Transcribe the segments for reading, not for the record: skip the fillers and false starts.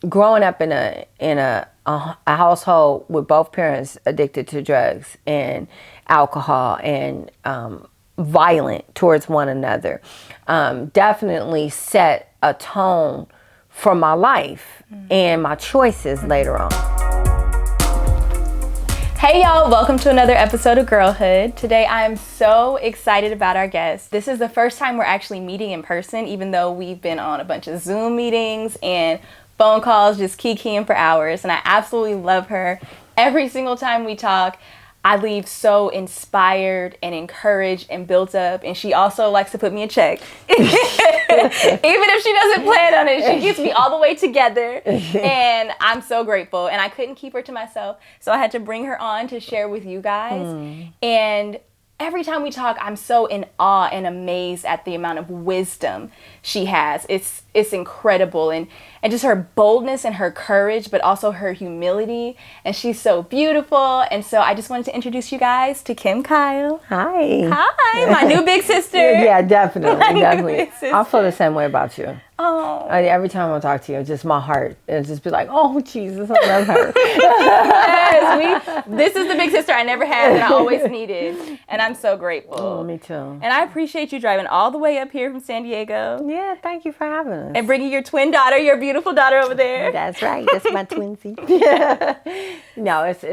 growing up in a household with both parents addicted to drugs and alcohol and violent towards one another, definitely set a tone for my life and my choices later on. Hey y'all, welcome to another episode of Girlhood. Today I am so excited about our guest. This is the first time we're actually meeting in person, even though we've been on a bunch of Zoom meetings and phone calls, just kikiing for hours. And I absolutely love her. Every single time we talk, I leave so inspired and encouraged and built up. And she also likes to put me in check. Even if she doesn't plan on it, she gets me all the way together. And I'm so grateful. And I couldn't keep her to myself. So I had to bring her on to share with you guys. And every time we talk, I'm so in awe and amazed at the amount of wisdom she has. It's incredible. And just her boldness and her courage, but also her humility. And she's so beautiful. And so I just wanted to introduce you guys to Kim Kyle. Hi. Hi, my new big sister. Yeah, definitely. Big sister. I feel the same way about you. Oh. Every time I talk to you, just my heart, it just be like, oh, Jesus, I love her. Yes, this is the big sister I never had and I always needed. And I'm so grateful. Oh, me too. And I appreciate you driving all the way up here from San Diego. Yeah, thank you for having us. And bringing your twin daughter, your beautiful daughter over there. That's right. That's my twinsy. No, it's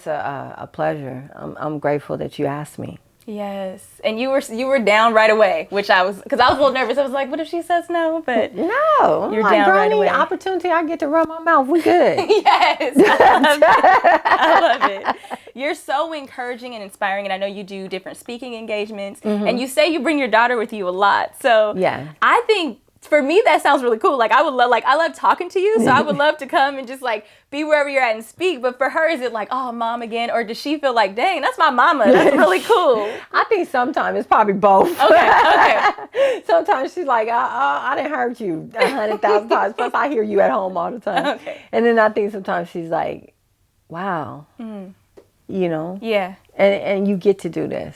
a pleasure. I'm grateful that you asked me. Yes, and you were down right away, which because I was a little nervous. I was like, what if she says no? But no, you're like, down right away. Opportunity, I get to run my mouth. We good. Yes, I love it. You're so encouraging and inspiring, and I know you do different speaking engagements, and you say you bring your daughter with you a lot. So yeah, I think. For me, that sounds really cool. Like, I love talking to you, so I would love to come and just, like, be wherever you're at and speak. But for her, is it like, oh, mom again? Or does she feel like, dang, that's my mama. That's really cool. I think sometimes it's probably both. Okay. Sometimes she's like, I didn't hurt you 100,000 times. Plus, I hear you at home all the time. Okay. And then I think sometimes she's like, wow. You know? Yeah. And you get to do this.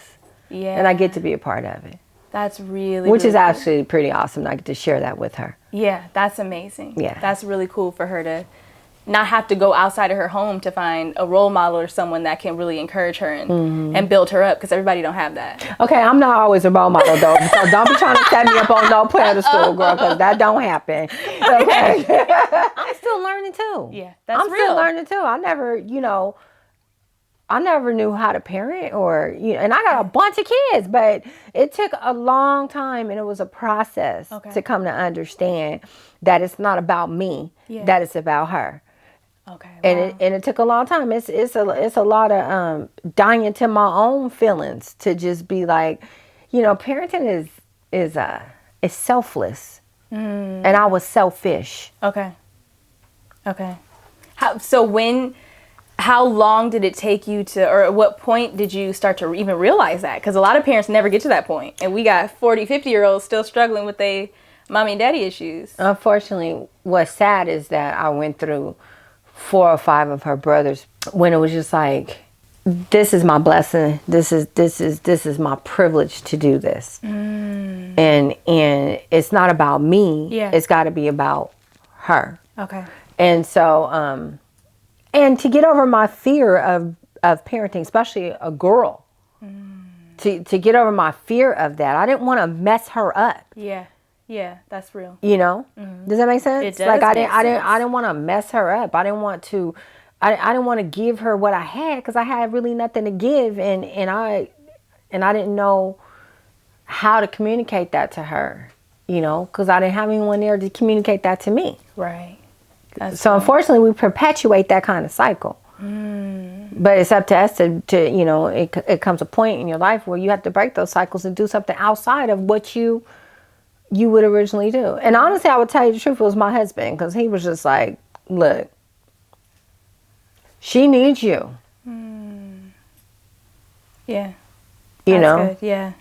Yeah. And I get to be a part of it. That's really Which is cool. actually pretty awesome. I get to share that with her. Yeah, that's amazing. Yeah. That's really cool for her to not have to go outside of her home to find a role model or someone that can really encourage her and build her up, because everybody don't have that. Okay, I'm not always a role model, though, so don't be trying to set me up on no pedestal, girl, because that don't happen. Okay. I'm still learning, too. Yeah, that's real. I'm still learning, too. I never knew how to parent and I got a bunch of kids, but it took a long time and it was a process to come to understand that it's not about me, that it's about her. Okay. Wow. And it took a long time. It's a lot of dying to my own feelings to just be like, parenting is selfless. And I was selfish. Okay. How long did it take you or at what point did you start to even realize that? Because a lot of parents never get to that point. And we got 40, 50-year-olds still struggling with their mommy and daddy issues. Unfortunately, what's sad is that I went through 4 or 5 of her brothers when it was just like, this is my blessing. This is my privilege to do this. And it's not about me. Yeah. It's got to be about her. Okay. And so, and to get over my fear of parenting, especially a girl, to get over my fear of that, I didn't want to mess her up. Yeah, that's real. Does that make sense? It does. Like I didn't want to mess her up. I didn't want to give her what I had, because I had really nothing to give, and I didn't know how to communicate that to her, because I didn't have anyone there to communicate that to me. Right. So unfortunately, we perpetuate that kind of cycle. But it's up to us to it comes a point in your life where you have to break those cycles and do something outside of what you would originally do. And honestly, I would tell you the truth, it was my husband, because he was just like, look, she needs you. Yeah. That's good. Yeah.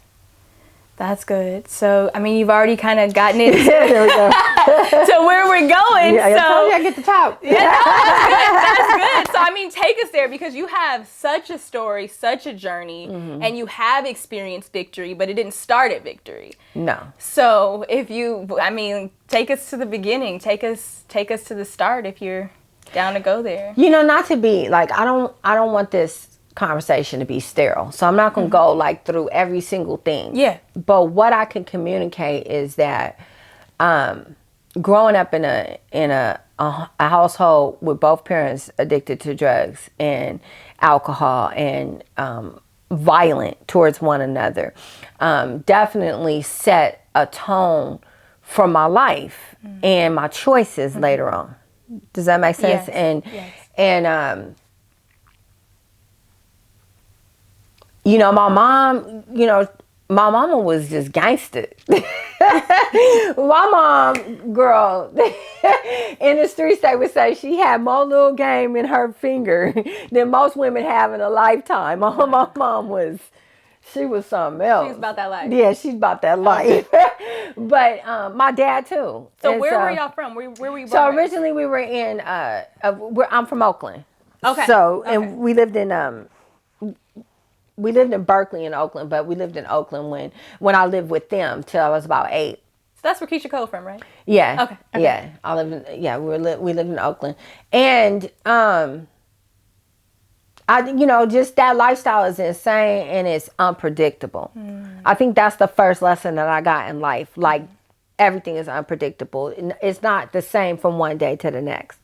That's good. So, I mean, you've already kind of gotten into There we go. to where we're going. Yeah, so, I told you I get the top. yeah, no, that's good. So, I mean, take us there because you have such a story, such a journey, and you have experienced victory, but it didn't start at victory. No. So, if you, I mean, take us to the beginning. Take us to the start if you're down to go there. You know, not to be like, I don't want this conversation to be sterile. So I'm not going to go like through every single thing. Yeah. But what I can communicate is that growing up in a household with both parents addicted to drugs and alcohol and violent towards one another definitely set a tone for my life and my choices later on. Does that make sense? Yes. And you know, my mama was just gangster. My mom, girl, in the streets they would say she had more little game in her finger than most women have in a lifetime. My mom she was something else. She's about that life. Yeah, she's about that life. But my dad too. So and where were y'all from? Where were you born? So originally we were in, I'm from Oakland. Okay. So, and we lived in Berkeley in Oakland, but we lived in Oakland when I lived with them till I was about 8. So that's where Keisha Cole from, right? Yeah. Okay. Yeah. We lived in Oakland. And, just that lifestyle is insane and it's unpredictable. I think that's the first lesson that I got in life. Like, everything is unpredictable. It's not the same from one day to the next.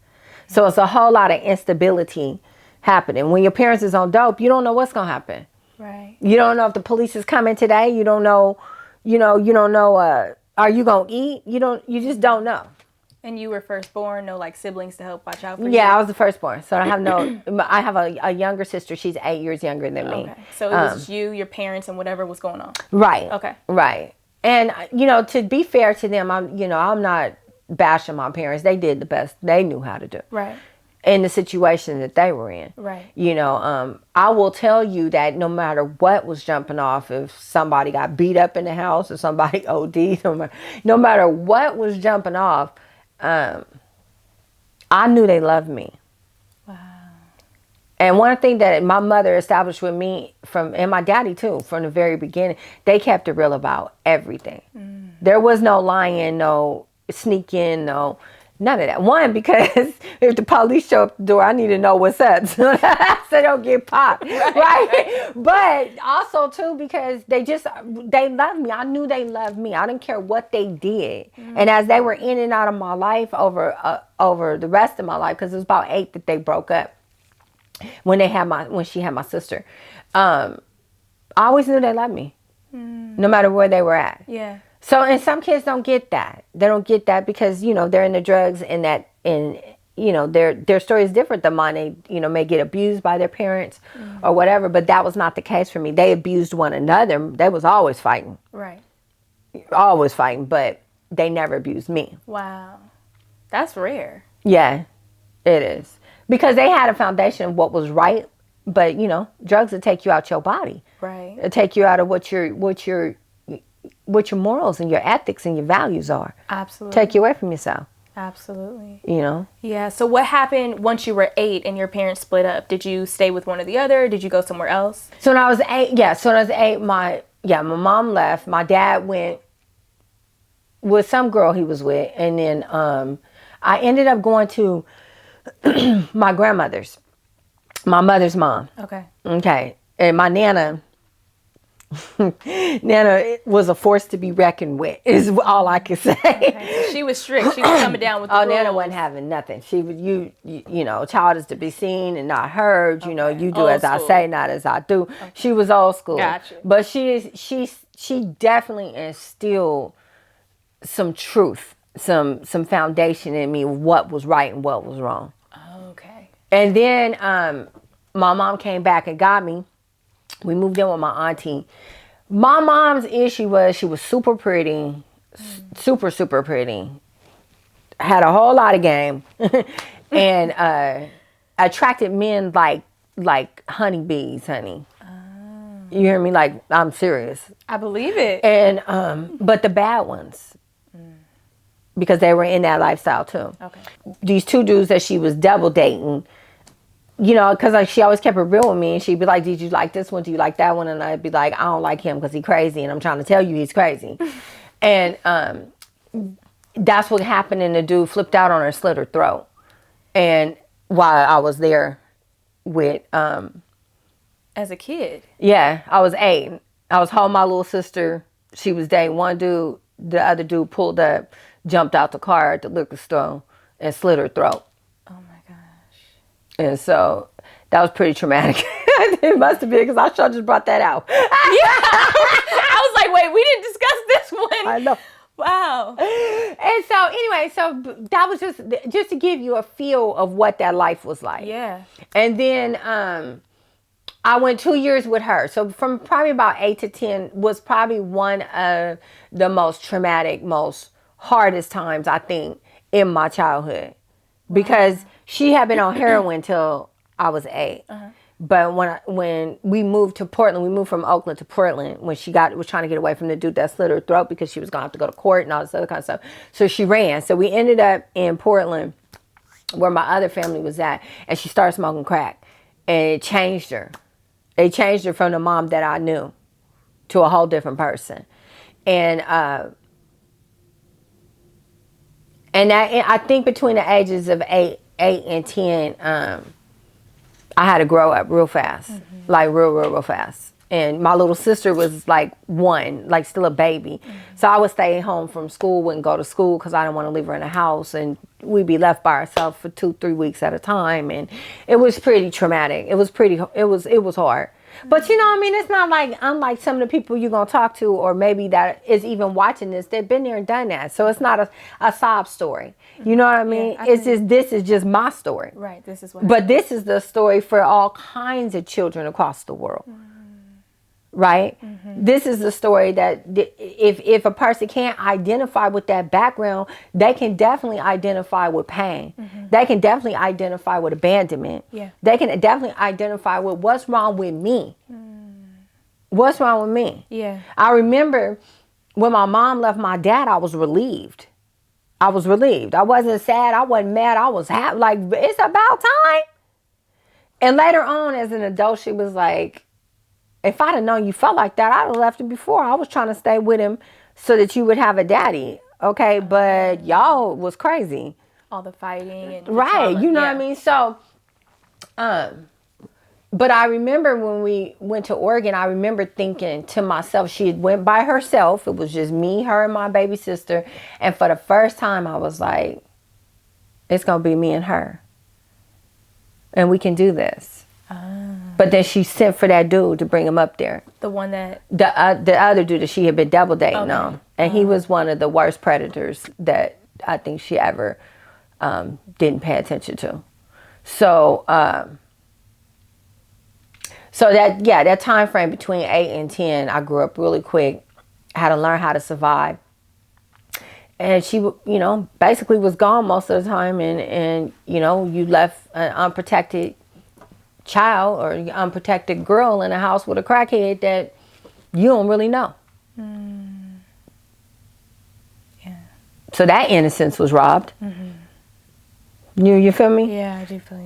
So it's a whole lot of instability happening. When your parents is on dope, you don't know what's going to happen. Right. You don't know if the police is coming today. You don't know, are you going to eat? You just don't know. And you were firstborn, no like siblings to help watch out for you? Yeah, I was the firstborn. So I have a younger sister. She's 8 years younger than me. Okay. So it was you, your parents, and whatever was going on. Right. Okay. Right. And, to be fair to them, I'm not bashing my parents. They did the best they knew how to do. Right. In the situation that they were in. Right. I will tell you that no matter what was jumping off, if somebody got beat up in the house or somebody OD'd, no matter what was jumping off, I knew they loved me. Wow. And one thing that my mother established with me and my daddy too, from the very beginning, they kept it real about everything. There was no lying, no sneaking, no none of that. One, because if the police show up the door, I need to know what's up so they don't get popped. Right? But also, too, because they loved me. I knew they loved me. I didn't care what they did. And as they were in and out of my life over the rest of my life, because it was about 8 that they broke up when she had my sister, I always knew they loved me, no matter where they were at. Yeah. So, and some kids don't get that. They don't get that because, they're in the drugs and their story is different than mine. They, may get abused by their parents or whatever, but that was not the case for me. They abused one another. They was always fighting. Right. Always fighting, but they never abused me. Wow. That's rare. Yeah, it is. Because they had a foundation of what was right, but, drugs will take you out your body. Right. It'll take you out of what your morals and your ethics and your values are. Absolutely. Take you away from yourself. Absolutely. Yeah. So what happened once you were 8 and your parents split up? Did you stay with one or the other? Did you go somewhere else? So when I was 8, my mom left. My dad went with some girl he was with. And then I ended up going to my grandmother's, my mother's mom. Okay. And my Nana was a force to be reckoned with, is all I can say. Okay. So she was strict. She was coming down with the rules. Nana wasn't having nothing. She was, child is to be seen and not heard. You do old as school. I say, not as I do. Okay. She was old school. Gotcha. But she definitely instilled some truth, some foundation in me, what was right and what was wrong. Okay. And then my mom came back and got me. We moved in with my auntie. My mom's issue was she was super pretty, super, super pretty. Had a whole lot of game. And attracted men like honeybees, honey. You hear me? Like, I'm serious. I believe it. And but the bad ones, because they were in that lifestyle too. Okay. These two dudes that she was double dating, you know, because like she always kept it real with me, and she'd be like, "Did you like this one? Do you like that one?" And I'd be like, "I don't like him because he's crazy, and I'm trying to tell you he's crazy." And that's what happened, and the dude flipped out on her, slit her throat. And while I was there with as a kid. Yeah, I was 8. I was holding my little sister. She was dating one dude. The other dude pulled up, jumped out the car at the liquor store, and slit her throat. Oh my gosh. And so that was pretty traumatic. It must have been, because I sure just brought that out. Yeah. I was like, wait, we didn't discuss this one. I know. Wow. And so anyway, so that was just to give you a feel of what that life was like. Yeah. And then I went 2 years with her. So from probably about 8 to 10 was probably one of the most traumatic, most hardest times, I think, in my childhood. Because she had been on heroin till I was 8. Uh-huh. But when we moved to Portland, we moved from Oakland to Portland when she was trying to get away from the dude that slit her throat, because she was going to have to go to court and all this other kind of stuff. So she ran. So we ended up in Portland where my other family was at, and she started smoking crack. And it changed her. It changed her from the mom that I knew to a whole different person. And I think between the ages of 8 and 10, I had to grow up real fast, like real fast. And my little sister was like 1, like still a baby. So I would stay home from school, wouldn't go to school because I didn't want to leave her in the house. And we'd be left by ourselves for 2-3 weeks at a time. And it was pretty traumatic. It was hard. But you know what I mean? It's not like, unlike some of the people you're going to talk to, or maybe that is even watching this, they've been there and done that. So it's not a sob story. You know what I mean? Yeah, this is just my story. Right. This is what. But this is the story for all kinds of children across the world. Right? This is the story that if a person can't identify with that background, they can definitely identify with pain. They can definitely identify with abandonment. Yeah. They can definitely identify with what's wrong with me. What's wrong with me? Yeah. I remember when my mom left my dad, I was relieved. I wasn't sad. I wasn't mad. I was happy. Like, it's about time. And later on, as an adult, she was like, if I'd have known you felt like that, I'd have left him before. I was trying to stay with him so that you would have a daddy. Okay, but y'all was crazy. All the fighting and right, trauma. you know what I mean? So, but I remember when we went to Oregon, I remember thinking to myself, she went by herself. It was just me, her, and my baby sister. And for the first time, I was like, it's going to be me and her. And we can do this. But then she sent for that dude to bring him up there. The one that... The other dude that she had been double dating on. And he was one of the worst predators that I think she ever didn't pay attention to. So, that time frame between 8 and 10, I grew up really quick. I had to learn how to survive. And she, basically was gone most of the time. And you left an unprotected child or unprotected girl in a house with a crackhead that you don't really know. Yeah. So that innocence was robbed. You feel me? Yeah, I do feel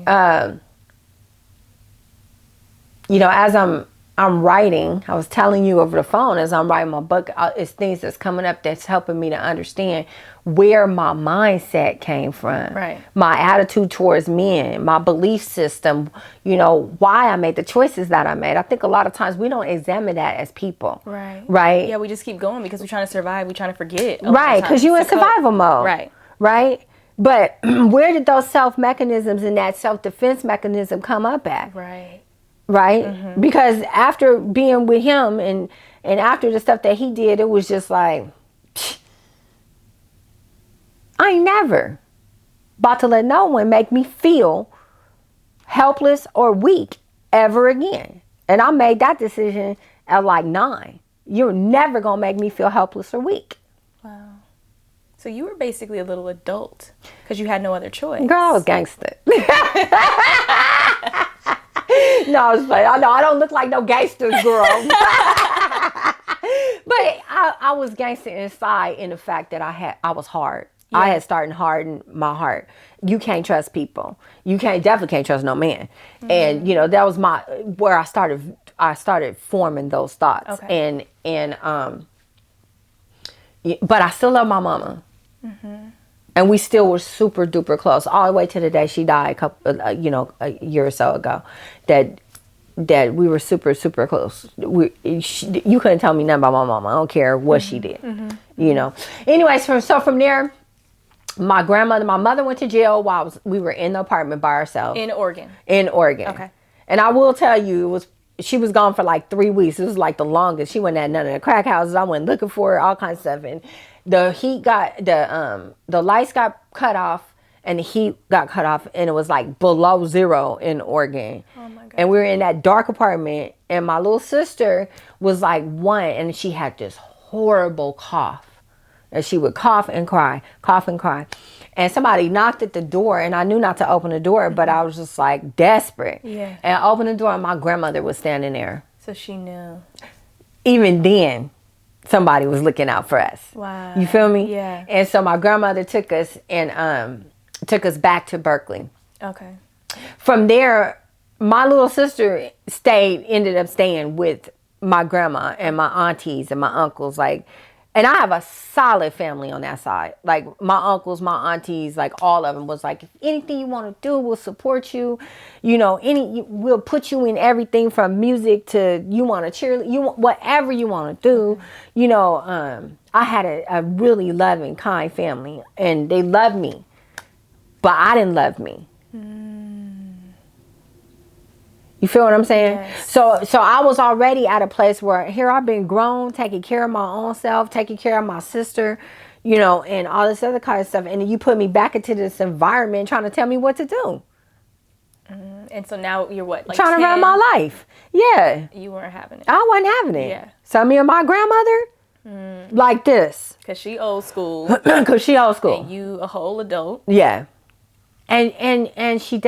you. As I'm writing, I was telling you over the phone, as I'm writing my book, it's things that's coming up that's helping me to understand where my mindset came from. Right. My attitude towards men, my belief system, why I made the choices that I made. I think a lot of times we don't examine that as people. Right. Right? Yeah, we just keep going because we're trying to survive. We're trying to forget. Right, because you're in survival mode. Right. Right? But where did those self-mechanisms and that self-defense mechanism come up at? Right. Right? Because after being with him and after the stuff that he did, it was just like, I ain't never about to let no one make me feel helpless or weak ever again. And I made that decision at like 9. You're never going to make me feel helpless or weak. Wow. So you were basically a little adult because you had no other choice. Girl, I was gangster. No, I was like, I know I don't look like no gangster girl. But I was gangster inside in the fact that I was hard. Yeah. I had started hardening my heart. You can't trust people. You definitely can't trust no man. Mm-hmm. And you know, that was where I started forming those thoughts. Okay. But I still love my mama. Mm-hmm. And we still were super duper close all the way to the day she died a year or so ago. That we were super, super close. You couldn't tell me nothing about my mama. I don't care what she did, you know. Anyways, from there, my mother went to jail while we were in the apartment by ourselves. In Oregon. Okay. And I will tell you, she was gone for like 3 weeks. It was like the longest. She went at none of the crack houses. I went looking for her, all kinds of stuff. And the lights got cut off. And the heat got cut off, and it was like below zero in Oregon. Oh my God. And we were in that dark apartment, and my little sister was like 1, and she had this horrible cough. And she would cough and cry. And somebody knocked at the door, and I knew not to open the door, but I was just like desperate. Yeah. And I opened the door, and my grandmother was standing there. So she knew. Even then, somebody was looking out for us. Wow. You feel me? Yeah. And so my grandmother took us back to Berkeley. Okay. From there, my little sister ended up staying with my grandma and my aunties and my uncles. Like, and I have a solid family on that side. Like my uncles, my aunties, like all of them was like, if anything you want to do, we'll support you. You know, we'll put you in everything from music to you want to cheerlead, whatever you want to do. Okay. You know, I had a really loving, kind family, and they loved me. But I didn't love me. You feel what I'm saying? Yes. So I was already at a place where here I've been grown, taking care of my own self, taking care of my sister, you know, and all this other kind of stuff. And then you put me back into this environment trying to tell me what to do. And so now you're what? Like trying 10? To run my life. Yeah. You weren't having it. I wasn't having it. Yeah. So me and my grandmother, like this. Because she old school. Because she old school. And you a whole adult. Yeah. And she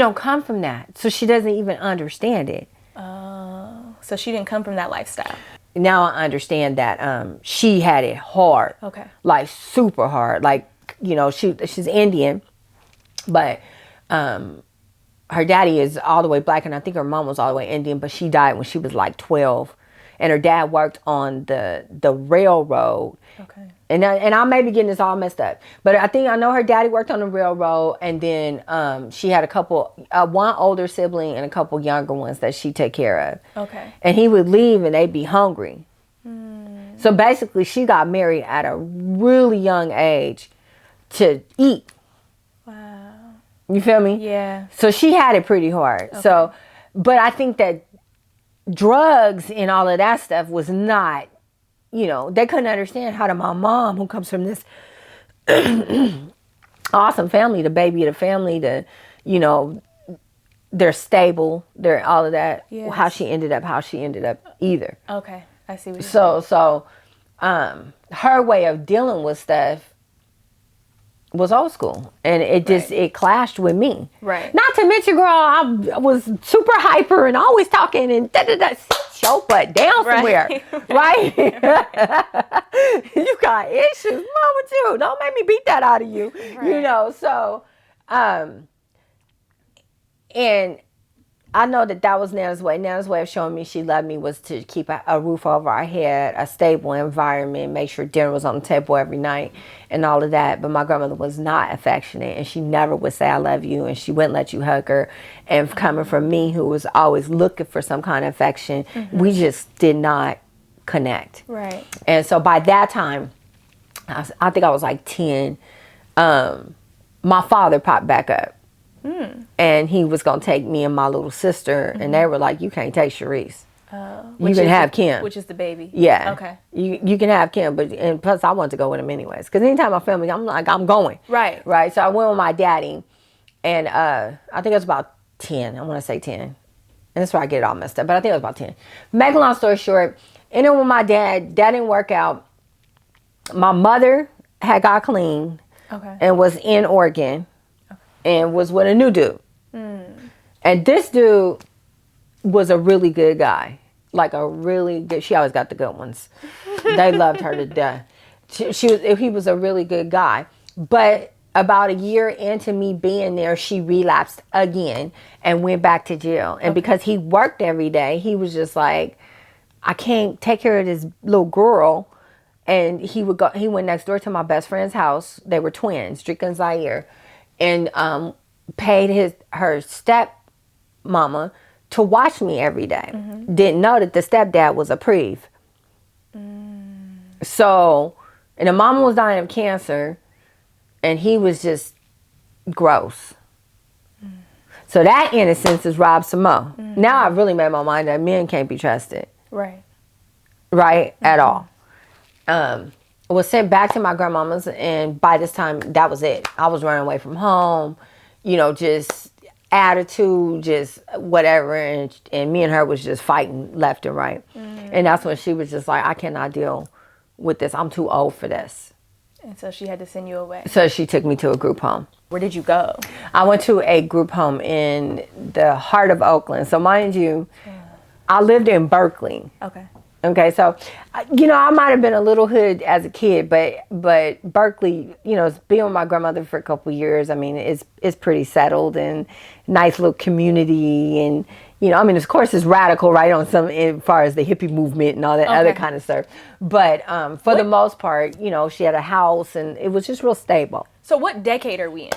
don't come from that. So she doesn't even understand it. Oh. So she didn't come from that lifestyle. Now I understand that she had it hard. Okay. Like super hard. Like, you know, she's Indian, but her daddy is all the way black, and I think her mom was all the way Indian, but she died when she was like 12. And her dad worked on the railroad. Okay. And I may be getting this all messed up, but I know her daddy worked on the railroad, and then she had one older sibling and a couple younger ones that she took care of. Okay. And he would leave, and they'd be hungry. So basically, she got married at a really young age to eat. Wow. You feel me? Yeah. So she had it pretty hard. Okay. So, but I think that drugs and all of that stuff was not, you know, they couldn't understand how my mom, who comes from this awesome family, the baby of the family, you know, they're stable, they're all of that, yes. how she ended up either. Okay, I see what you're saying. So her way of dealing with stuff was old schoal, and it clashed with me. Right. Not to mention, girl, I was super hyper and always talking and sit your butt down somewhere, right? You got issues, mama too. Don't make me beat that out of you, you know. So, and I know that was Nana's way. Nana's way of showing me she loved me was to keep a roof over our head, a stable environment, make sure dinner was on the table every night and all of that. But my grandmother was not affectionate, and she never would say, I love you, and she wouldn't let you hug her. And coming from me, who was always looking for some kind of affection, we just did not connect. Right. And so by that time, I think I was like 10, my father popped back up. And he was going to take me and my little sister, and they were like, you can't take Sharice. You can have Kim. Which is the baby. Yeah. Okay. You can have Kim, and plus I wanted to go with him anyways. Because anytime my family, I'm like, I'm going. Right. Right. So I went with my daddy, and I think it was about 10. I want to say 10. And that's where I get it all messed up. But I think it was about 10. Make a long story short, ended with my dad. That didn't work out. My mother had got clean and was in Oregon. And was with a new dude. And And this dude was a really good guy. Like a really good, she always got the good ones. They loved her to death. He was a really good guy. But about a year into me being there, she relapsed again and went back to jail. And because he worked every day, he was just like, I can't take care of this little girl. And he went next door to my best friend's house. They were twins, Drika and Zaire. And paid her stepmama to watch me every day. Didn't know that the stepdad was a priv. So, and the mama was dying of cancer, and he was just gross. So that innocence is robbed some more. Now I've really made my mind that men can't be trusted. Right. Right? At all. Was sent back to my grandmama's, and by this time, that was it. I was running away from home, you know, just attitude, just whatever, and me and her was just fighting left and right. And that's when she was just like, I cannot deal with this. I'm too old for this. And so she had to send you away. So she took me to a group home. Where did you go? I went to a group home in the heart of Oakland. So mind you, I lived in Berkeley. Okay, so, you know, I might have been a little hood as a kid, but Berkeley, you know, being with my grandmother for a couple of years, I mean, it's pretty settled and nice little community. And, you know, I mean, of course, it's radical, right, on some, as far as the hippie movement and all that other kind of stuff. But for the most part, you know, she had a house and it was just real stable. So what decade are we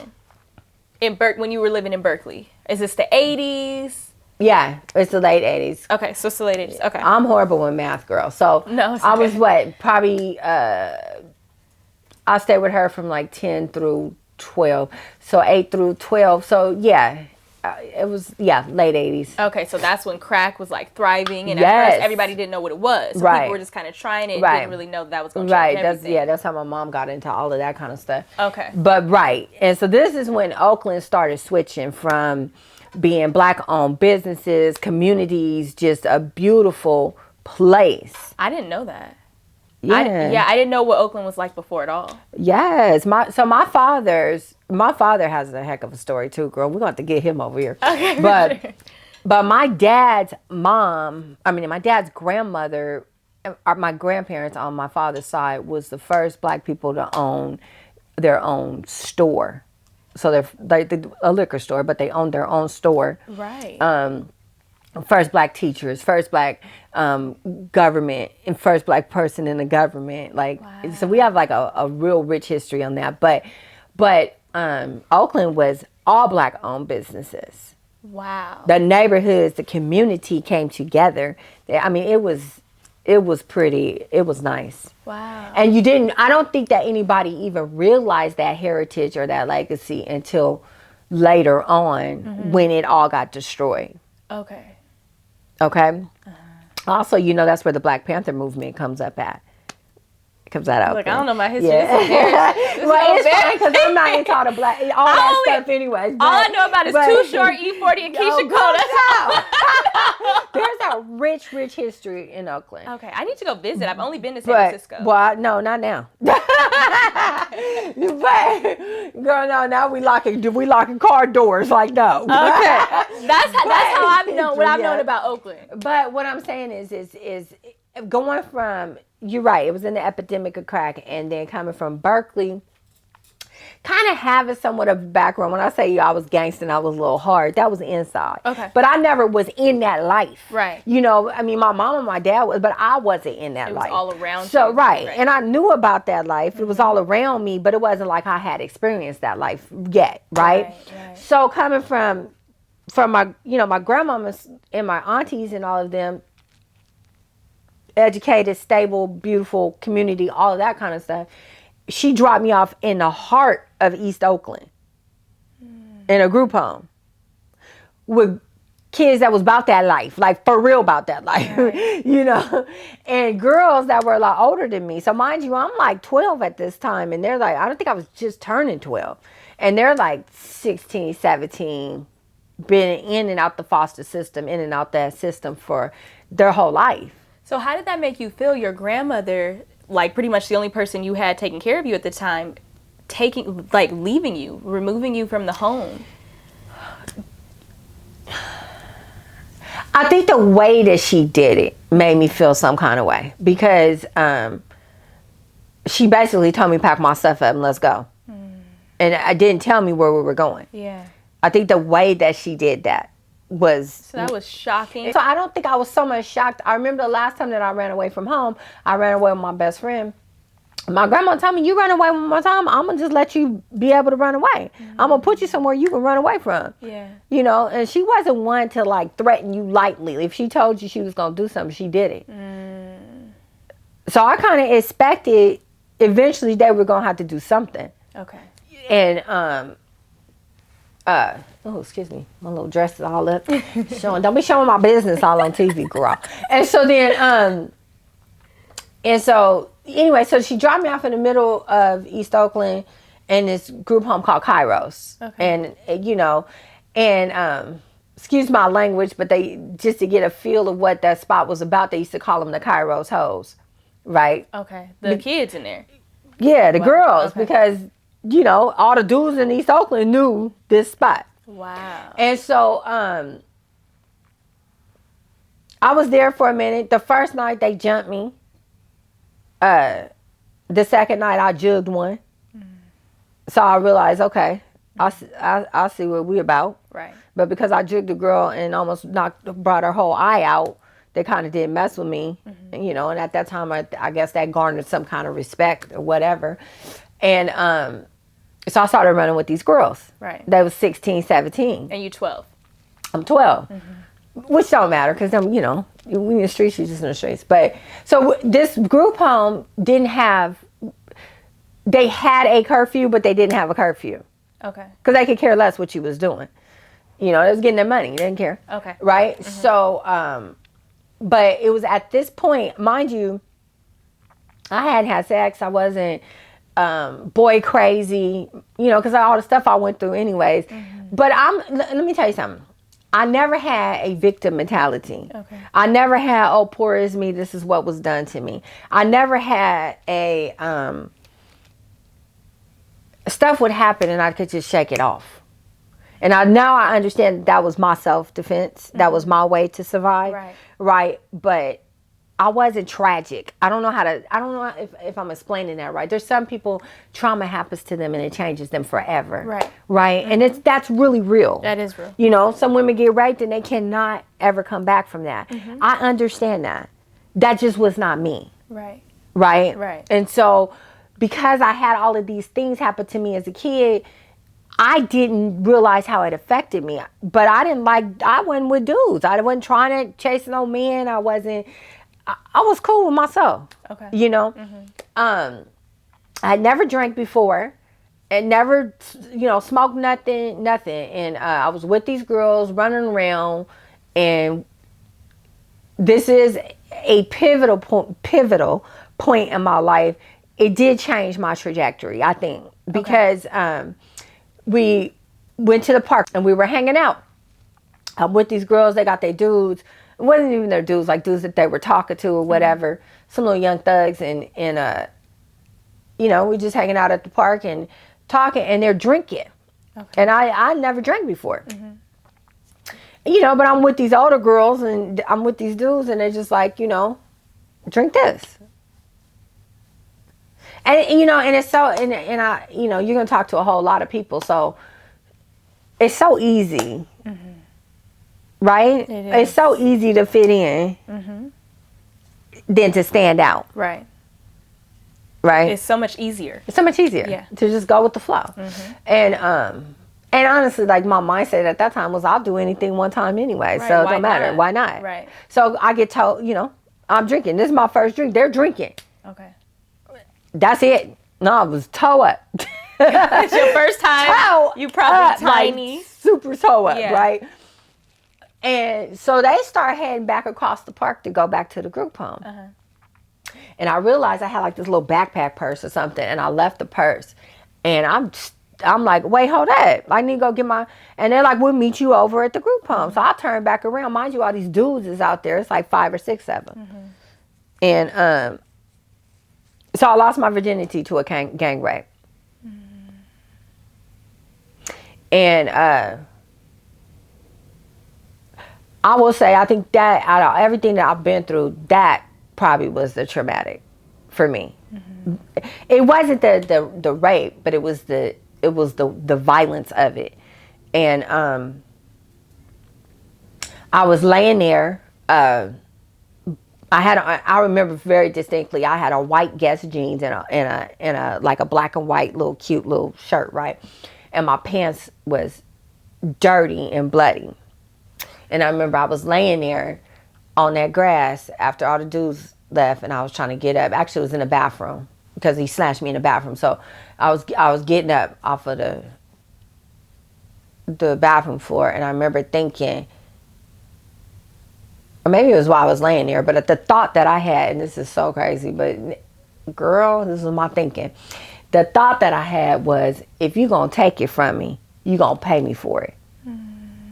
in when you were living in Berkeley? Is this the 80s? Yeah, it's the late 80s. Okay, so it's the late 80s. Okay. I'm horrible with math, girl. So no, it's I okay. was probably, I stayed with her from like 10 through 12. So 8 through 12. So yeah, it was, late 80s. Okay, so that's when crack was like thriving, and at first everybody didn't know what it was. So people were just kind of trying it, didn't really know that was going to change everything. That's how my mom got into all of that kind of stuff. Okay. But and so this is when Oakland started switching from being Black-owned businesses, communities, just a beautiful place. I didn't know that. Yeah. I didn't know what Oakland was like before at all. Yes. My father has a heck of a story too, girl. We're going to have to get him over here. Okay. But my dad's grandmother, my grandparents on my father's side was the first Black people to own their own store. So they're a liquor store, but they owned their own store. Right. First Black teachers, first Black government, and first Black person in the government. So we have like a real rich history on that. But Oakland was all Black owned businesses. Wow. The neighborhoods, the community came together. I mean, it was pretty. It was nice. Wow. And I don't think that anybody even realized that heritage or that legacy until later on when it all got destroyed. Okay. Also, you know, that's where the Black Panther movement comes up at. It comes out of Look, I don't know my history. Yeah. It's fine because I'm not into all that stuff anyway. All I know about is Too Short, E40, and Keisha Cole. There's a rich history in Oakland. Okay, I need to go visit. I've only been to San Francisco. Well, no, not now. But girl, no, now we locking car doors. Like, no. Okay, that's how I've known what I've known about Oakland. But what I'm saying is going from, you're right, it was in the epidemic of crack, and then coming from Berkeley, kind of having somewhat of a background. When I say I was gangster and I was a little hard, that was inside. Okay. But I never was in that life. Right. You know, I mean, my mom and my dad was, but I wasn't in that life. It was all around you. So, right. And I knew about that life. It was all around me, but it wasn't like I had experienced that life yet, right? So coming from my, you know, my grandmamas and my aunties and all of them, educated, stable, beautiful community, all of that kind of stuff. She dropped me off in the heart of East Oakland in a group home with kids that was about that life, like for real about that life, you know, and girls that were a lot older than me. So mind you, I'm like 12 at this time, and they're like, I don't think I was just turning 12, and they're like 16, 17, been in and out the foster system, in and out that system for their whole life. So how did that make you feel? Your grandmother, like pretty much the only person you had taking care of you at the time, leaving you, removing you from the home. I think the way that she did it made me feel some kind of way, because she basically told me pack my stuff up and let's go. And I didn't tell me where we were going. Yeah. I think the way that she did that was... So that was shocking. So I don't think I was so much shocked. I remember the last time that I ran away from home, I ran away with my best friend. My grandma told me, you run away one more time, I'm going to just let you be able to run away. I'm going to put you somewhere you can run away from. Yeah. You know, and she wasn't one to like threaten you lightly. If she told you she was going to do something, she did it. So I kind of expected eventually they were going to have to do something. Okay. And, oh, excuse me, my little dress is all up. Don't be showing my business all on TV, girl. And so then, anyway, so she dropped me off in the middle of East Oakland in this group home called Kairos. Okay. And, you know, and, excuse my language, but they, just to get a feel of what that spot was about, they used to call them the Kairos hoes, right? Okay. The kids in there. Yeah, the girls, okay. Because, you know, all the dudes in East Oakland knew this spot. Wow. And so, I was there for a minute. The first night they jumped me. The second night I jugged one. So I realized, okay, I'll see what we about. Right. But because I jugged the girl and almost brought her whole eye out, they kind of didn't mess with me, you know. And at that time, I guess that garnered some kind of respect or whatever. And so I started running with these girls. Right. They was 16, 17. And you 12. I'm 12. Which don't matter, because I'm, you know, we in the streets, you just in the streets. But so this group home didn't have, they had a curfew, but they didn't have a curfew. Okay. Because they could care less what you was doing. You know, they was getting their money. They didn't care. Okay. Right? So, but it was at this point, mind you, I hadn't had sex. I wasn't boy crazy, you know, because of all the stuff I went through anyways. But let me tell you something. I never had a victim mentality. Okay. I never had, oh, poor is me, this is what was done to me. I never had a, stuff would happen and I could just shake it off. And now I understand that was my self-defense. That was my way to survive. Right. Right. But I wasn't tragic. I don't know if I'm explaining that right. There's some people, trauma happens to them and it changes them forever. Right. Right. And that's really real. That is real. You know, some women get raped and they cannot ever come back from that. I understand that. That just was not me. Right. Right. Right. And so because I had all of these things happen to me as a kid, I didn't realize how it affected me. But I wasn't with dudes. I wasn't trying to chase no men. I was cool with myself. Okay. You know? I had never drank before and never, you know, smoked nothing. And I was with these girls running around, and this is a pivotal point in my life. It did change my trajectory, I think, because we went to the park and we were hanging out. I'm with these girls. They got their dudes. It wasn't even their dudes, like dudes that they were talking to or whatever. Some little young thugs, and you know, we just hanging out at the park and talking, and they're drinking. Okay. And I never drank before. You know, but I'm with these older girls and I'm with these dudes, and they're just like, you know, drink this. And, you know, and it's so, and I, you know, you're going to talk to a whole lot of people. So it's so easy, right? It's so easy to fit in than to stand out. Right. Right. It's so much easier. It's so much easier to just go with the flow. And honestly, like my mindset at that time was, I'll do anything one time anyway. Right. So it don't matter. Why not? Right. So I get told, you know, I'm drinking. This is my first drink. They're drinking. Okay. That's it. No, I was toe up. It's your first time. Toe you probably up, tiny. like, super toe up, right? And so they start heading back across the park to go back to the group home. And I realized I had like this little backpack purse or something, and I left the purse. And I'm like, wait, hold up. I need to go get my, and they're like, we'll meet you over at the group home. So I turn back around. Mind you, all these dudes is out there. It's like 5 or 6 of them. And so I lost my virginity to a gang rape. I will say, I think that out of everything that I've been through, that probably was the traumatic for me. It wasn't the rape, but it was the violence of it. And I was laying there. I remember very distinctly. I had a white Guess jeans and a like a black and white little cute little shirt, right? And my pants was dirty and bloody. And I remember I was laying there on that grass after all the dudes left, and I was trying to get up. Actually, it was in the bathroom because he slashed me in the bathroom. So I was getting up off of the bathroom floor, and I remember thinking, or maybe it was while I was laying there, but the thought that I had, and this is so crazy, but girl, this is my thinking. The thought that I had was, if you're going to take it from me, you're going to pay me for it.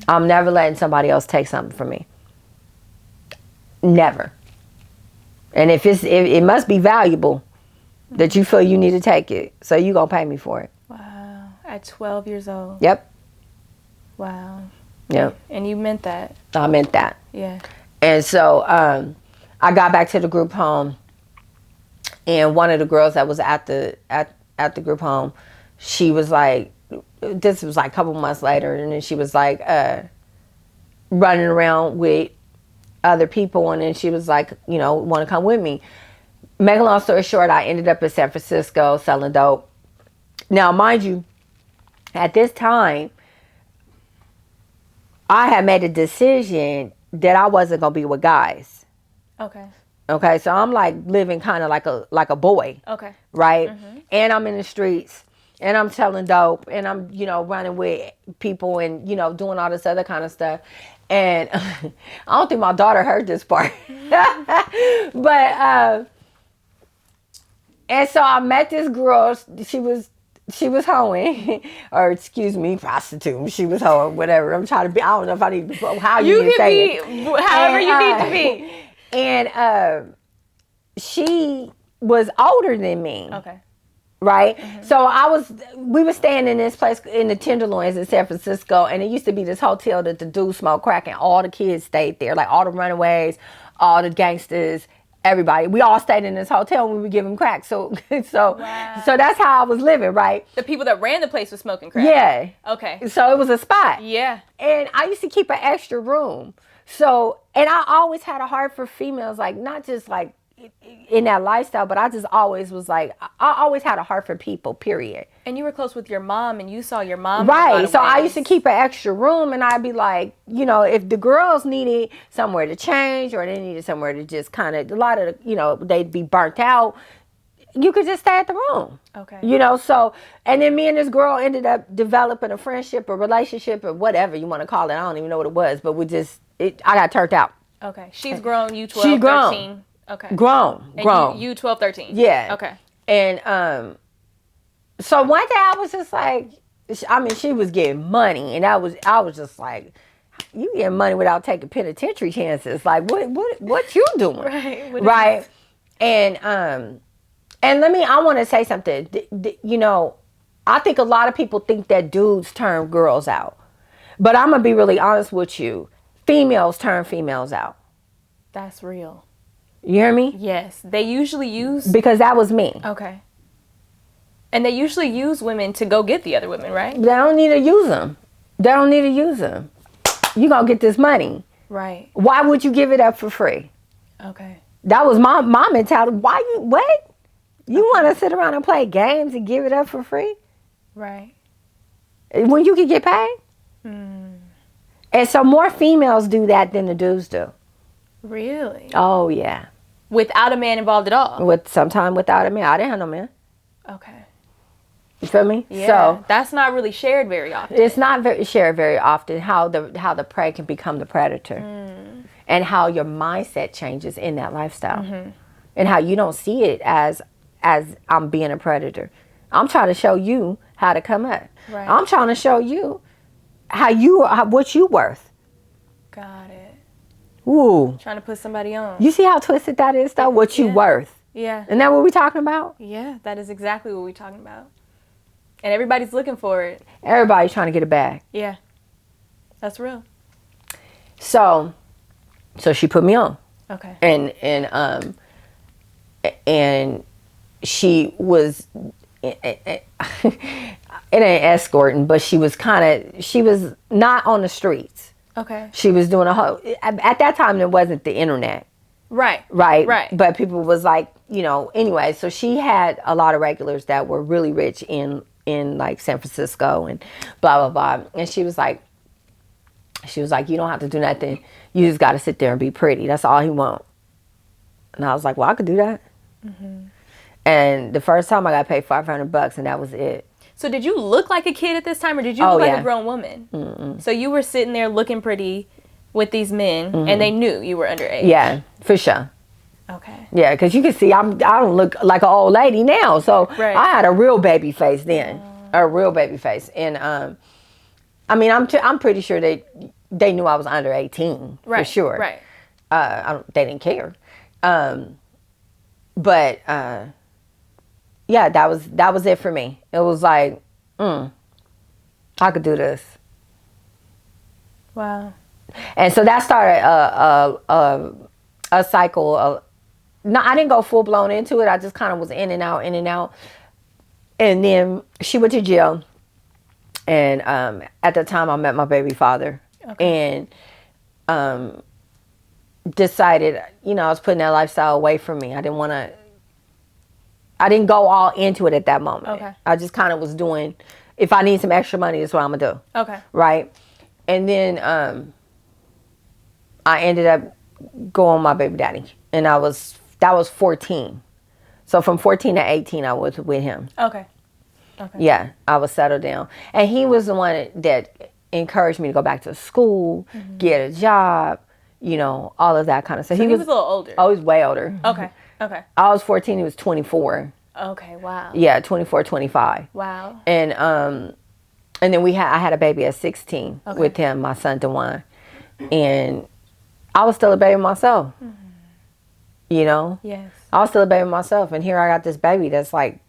I'm never letting somebody else take something from me. Never. And if it must be valuable that you feel you need to take it, so you're going to pay me for it. Wow. At 12 years old. Yep. Wow. Yep. And you meant that. I meant that. Yeah. And so I got back to the group home, and one of the girls that was at the group home, she was like, this was like a couple months later, and then she was like running around with other people, and then she was like, want to come with me. Make a long story short, I ended up in San Francisco selling dope. Now, mind you, at this time, I had made a decision that I wasn't gonna be with guys. Okay, so I'm like living kind of like a boy. Okay. Right? And I'm in the streets, and I'm selling dope, and I'm, running with people, and, doing all this other kind of stuff. And I don't think my daughter heard this part. But, and so I met this girl. She was hoeing, or excuse me, prostitute. She was hoeing, whatever. I'm trying to be, I don't know if I need to, how you can say it. However you need to be. And she was older than me. Okay. Right? So we were staying in this place in the Tenderloins in San Francisco, and it used to be this hotel that the dudes smoked crack, and all the kids stayed there, like all the runaways, all the gangsters, everybody. We all stayed in this hotel, and we would give them crack. So Wow. So that's how I was living, right? The people that ran the place was smoking crack. Yeah. Okay. So it was a spot. Yeah. And I used to keep an extra room. So, and I always had a heart for females, like not just like in that lifestyle, but I just always was like, I always had a heart for people, period. And you were close with your mom, and you saw your mom. Right. So I used to keep an extra room, and I'd be like, if the girls needed somewhere to change, or they needed somewhere to just kind of, a lot of, they'd be burnt out, you could just stay at the room. Okay. So, and then me and this girl ended up developing a friendship, a relationship, or whatever you want to call it. I don't even know what it was, but I got turned out. Okay. She's grown, you 12, She's grown. 13. Okay. Grown. You 12, 13. Yeah. Okay. And so one day I was just like, she was getting money, and I was just like, you getting money without taking penitentiary chances? Like, what you doing? Right. Right. And I want to say something. I think a lot of people think that dudes turn girls out, but I'm gonna be really honest with you. Females turn females out. That's real. You hear me? Yes. They usually use... Because that was me. Okay. And they usually use women to go get the other women, right? They don't need to use them. You gonna get this money. Right. Why would you give it up for free? Okay. That was my mentality. What? You want to sit around and play games and give it up for free? Right. When you can get paid? And so more females do that than the dudes do. Really? Oh, yeah. Without a man involved at all? Sometime without a man. I didn't have no man. Okay. You feel me? Yeah. So that's not really shared very often. It's not shared very often how the prey can become the predator. And how your mindset changes in that lifestyle. And how you don't see it as I'm being a predator. I'm trying to show you how to come up. Right. I'm trying to show you what you worth. Got it. Ooh. Trying to put somebody on. You see how twisted that is, though? What you worth. Yeah. Isn't that what we're talking about? Yeah, that is exactly what we're talking about. And everybody's looking for it. Everybody's trying to get a bag. Yeah. That's real. So she put me on. Okay. And she was it ain't escorting, but she was not on the streets. Okay. She was doing at that time there wasn't the internet. Right. But people was like, anyway, so she had a lot of regulars that were really rich in like San Francisco and blah, blah, blah. And she was like, you don't have to do nothing. You just got to sit there and be pretty. That's all he want. And I was like, well, I could do that. Mm-hmm. And the first time I got paid $500 and that was it. So did you look like a kid at this time or did you look like a grown woman? Mm-mm. So you were sitting there looking pretty with these men and they knew you were underage? Yeah, for sure. Okay. Yeah, because you can see I don't look like an old lady now. So I had a real baby face then. A real baby face. And I mean, I'm pretty sure they knew I was under 18 for sure. Right. They didn't care. But yeah, that was it for me. It was like, I could do this. Wow. And so that started a cycle of. No, I didn't go full blown into it. I just kind of was in and out. And then she went to jail. And at the time, I met my baby father. Okay. And decided, I was putting that lifestyle away from me. I didn't go all into it at that moment. Okay. I just kind of was doing, if I need some extra money, that's what I'm going to do. Okay. Right? And then I ended up going with my baby daddy. And that was 14. So from 14 to 18, I was with him. Okay. Yeah, I was settled down. And he was the one that encouraged me to go back to school, get a job, all of that kind of stuff. So he was a little older? Oh, he was way older. Okay. I was 14, he was 24. Okay, wow. Yeah, 24, 25. Wow. And then I had a baby at 16 with him, my son DeJuan. And I was still a baby myself. Yes. I was still a baby myself, and here I got this baby that's like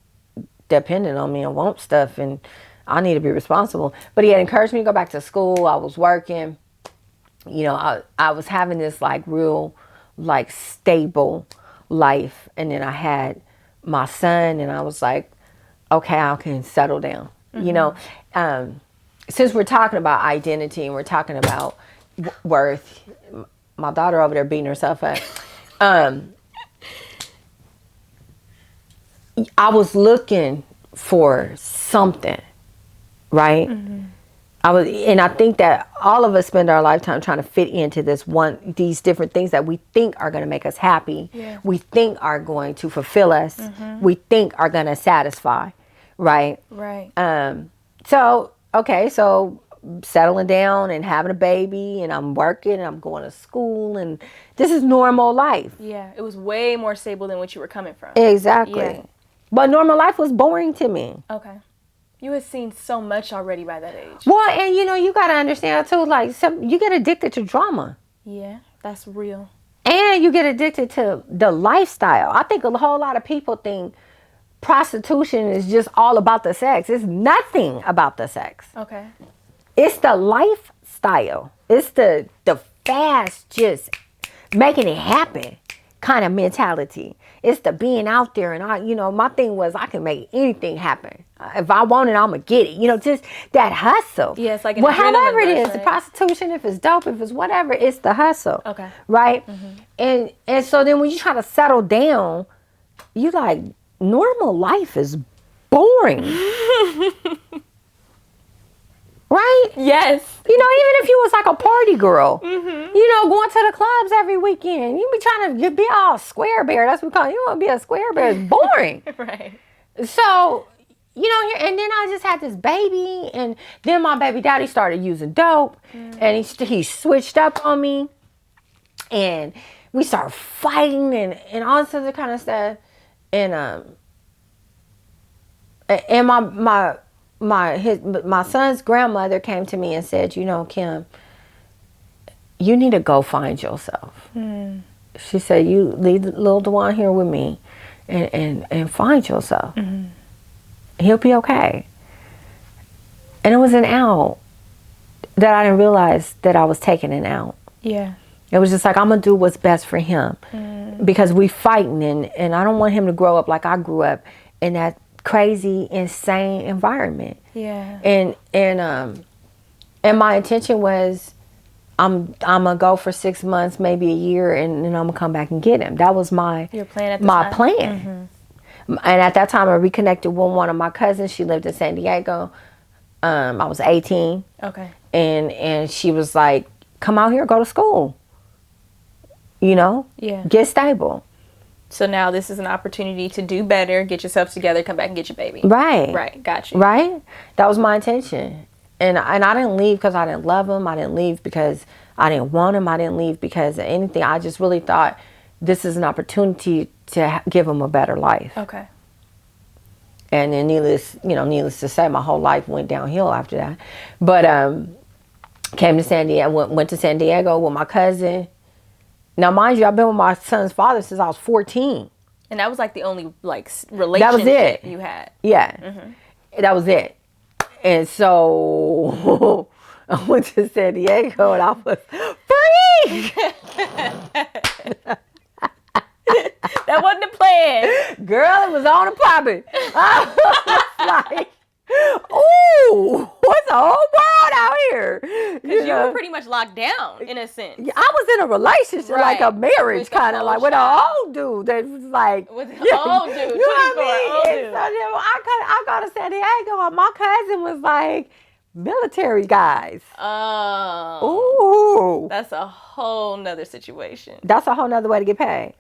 dependent on me and wants stuff, and I need to be responsible. But he had encouraged me to go back to school. I was working. I was having this like real like stable life, and then I had my son, and I was like, okay, I can settle down. Since we're talking about identity and we're talking about worth, my daughter over there beating herself up. I was looking for something, right? And I think that all of us spend our lifetime trying to fit into these different things that we think are going to make us happy. Yeah. We think are going to fulfill us. We think are going to satisfy, right? Right. So settling down and having a baby, and I'm working and I'm going to school, and this is normal life. Yeah, it was way more stable than what you were coming from. Exactly. Yeah. But normal life was boring to me. Okay. You had seen so much already by that age. Well, and you got to understand too, like you get addicted to drama. Yeah, that's real. And you get addicted to the lifestyle. I think a whole lot of people think prostitution is just all about the sex. It's nothing about the sex. Okay. It's the lifestyle. It's the fast, just making it happen kind of mentality. It's the being out there, and my thing was I can make anything happen. If I want it, I'm gonna get it. Just that hustle. Yeah, it's like however it is, the prostitution, if it's dope, if it's whatever, it's the hustle. Okay. Right. And so then when you try to settle down, you like normal life is boring. Right? Yes. Even if you was like a party girl, going to the clubs every weekend, you be trying to be all square bear. That's what we call it. You want to be a square bear. It's boring. Right. So, and then I just had this baby, and then my baby daddy started using dope, and he switched up on me, and we started fighting and all this other kind of stuff. And my son's grandmother came to me and said, Kim, you need to go find yourself. She said, you leave little DeJuan here with me and find yourself. He'll be okay. And it was an out that I didn't realize that I was taking an out. Yeah. It was just like, I'm going to do what's best for him. Because we fighting, and I don't want him to grow up like I grew up in that crazy, insane environment. Yeah. And my intention was, I'm gonna go for 6 months, maybe a year, and then I'm gonna come back and get him. That was my Your plan at the my time? plan. And at that time, I reconnected with one of my cousins. She lived in San Diego. I was 18. Okay. And she was like, "Come out here, go to school. You know, Yeah. get stable." So now this is an opportunity to do better, get yourself together, come back and get your baby. Right. Right. Got you. Right. That was my intention. And I didn't leave because I didn't love him. I didn't leave because I didn't want him. I didn't leave because of anything. I just really thought this is an opportunity to give him a better life. Okay. And then needless to say, my whole life went downhill after that. But came to San Diego, went to San Diego with my cousin. Now, mind you, I've been with my son's father since I was 14. And that was like the only relationship That was it. You had. Yeah. That was it. And so I went to San Diego and I was free. That wasn't the plan. Girl, it was on and popping. I was like, ooh, what's the whole world out here? Because you were pretty much locked down, in a sense. Yeah, I was in a relationship, like a marriage, With kind of like with an old dude that was like, with an old dude, you know what I mean? old dude. So then I go to San Diego and my cousin was like, military guys. Oh. Ooh. That's a whole nother situation. That's a whole nother way to get paid.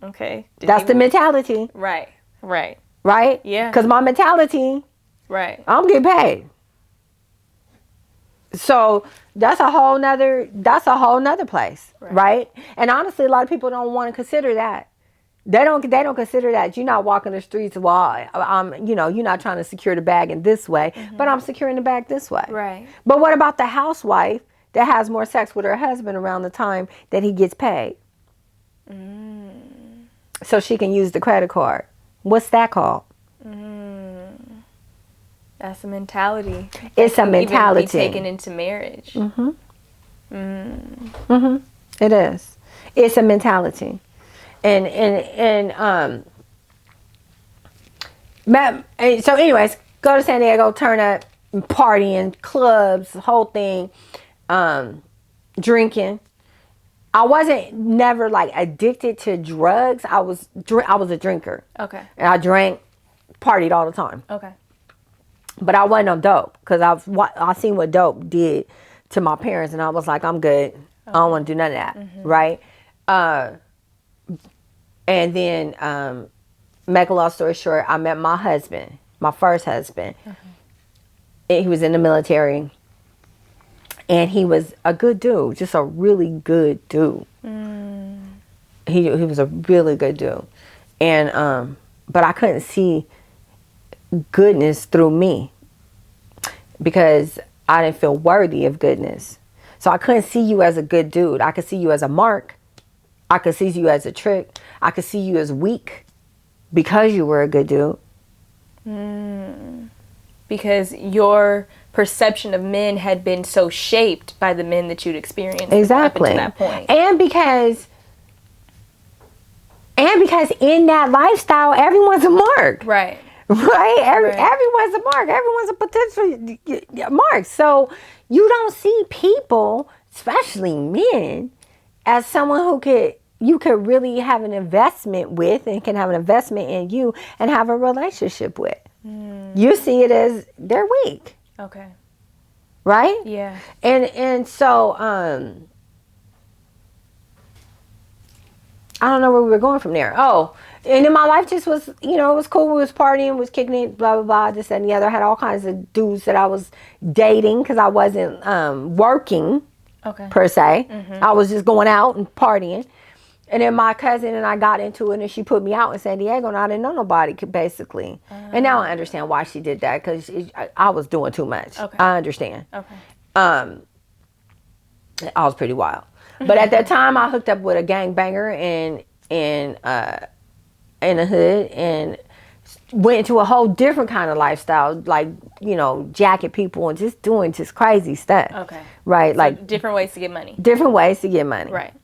Okay. That's the mentality. Right. Right. Right? Yeah. Because my mentality, Right. I'm getting paid. So that's a whole nother place. Right? And honestly, a lot of people don't want to consider that. They don't consider that you're not walking the streets while you're not trying to secure the bag in this way, but I'm securing the bag this way. Right. But what about the housewife that has more sex with her husband around the time that he gets paid? So she can use the credit card. What's that called? That's a mentality. It's a mentality. Even be taken into marriage. It is. It's a mentality. And so anyways, go to San Diego, turn up, partying, clubs, the whole thing, drinking. I wasn't never like addicted to drugs. I was a drinker. Okay. And I drank, partied all the time. Okay. But I wasn't on dope because I seen what dope did to my parents, and I was like, I'm good. I don't want to do none of that, right? And then, make a long story short, I met my husband, my first husband. He was in the military, and he was a good dude, just a really good dude. He was a really good dude, and but I couldn't see goodness through me because I didn't feel worthy of goodness. So I couldn't see you as a good dude. I could see you as a mark. I could see you as a trick. I could see you as weak because you were a good dude. Because your perception of men had been so shaped by the men that you'd experienced Exactly. up until that point. And because in that lifestyle, everyone's a mark. Right. Right? Everyone's a mark. Everyone's a potential mark. So you don't see people, especially men, as someone who you could really have an investment with and can have an investment in you and have a relationship with. You see it as they're weak. Okay. Right? Yeah. And so I don't know where we were going from there. Oh, and then my life just was, it was cool. We was partying, was kicking it, blah, blah, blah, this and the other. I had all kinds of dudes that I was dating because I wasn't working per se. I was just going out and partying. And then my cousin and I got into it, and she put me out in San Diego, and I didn't know nobody, basically. And now I understand why she did that, because I was doing too much. Okay. I understand. Okay. I was pretty wild. But at that time, I hooked up with a gangbanger in the hood, and went into a whole different kind of lifestyle, like, you know, jacking people and just doing just crazy stuff. Okay. Right? So like different ways to get money. Different ways to get money. Right.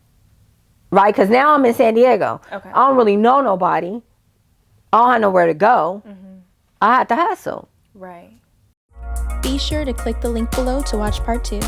Right? Because now I'm in San Diego. Okay. I don't really know nobody. I don't have nowhere to go. I have to hustle. Right. Be sure to click the link below to watch part 2.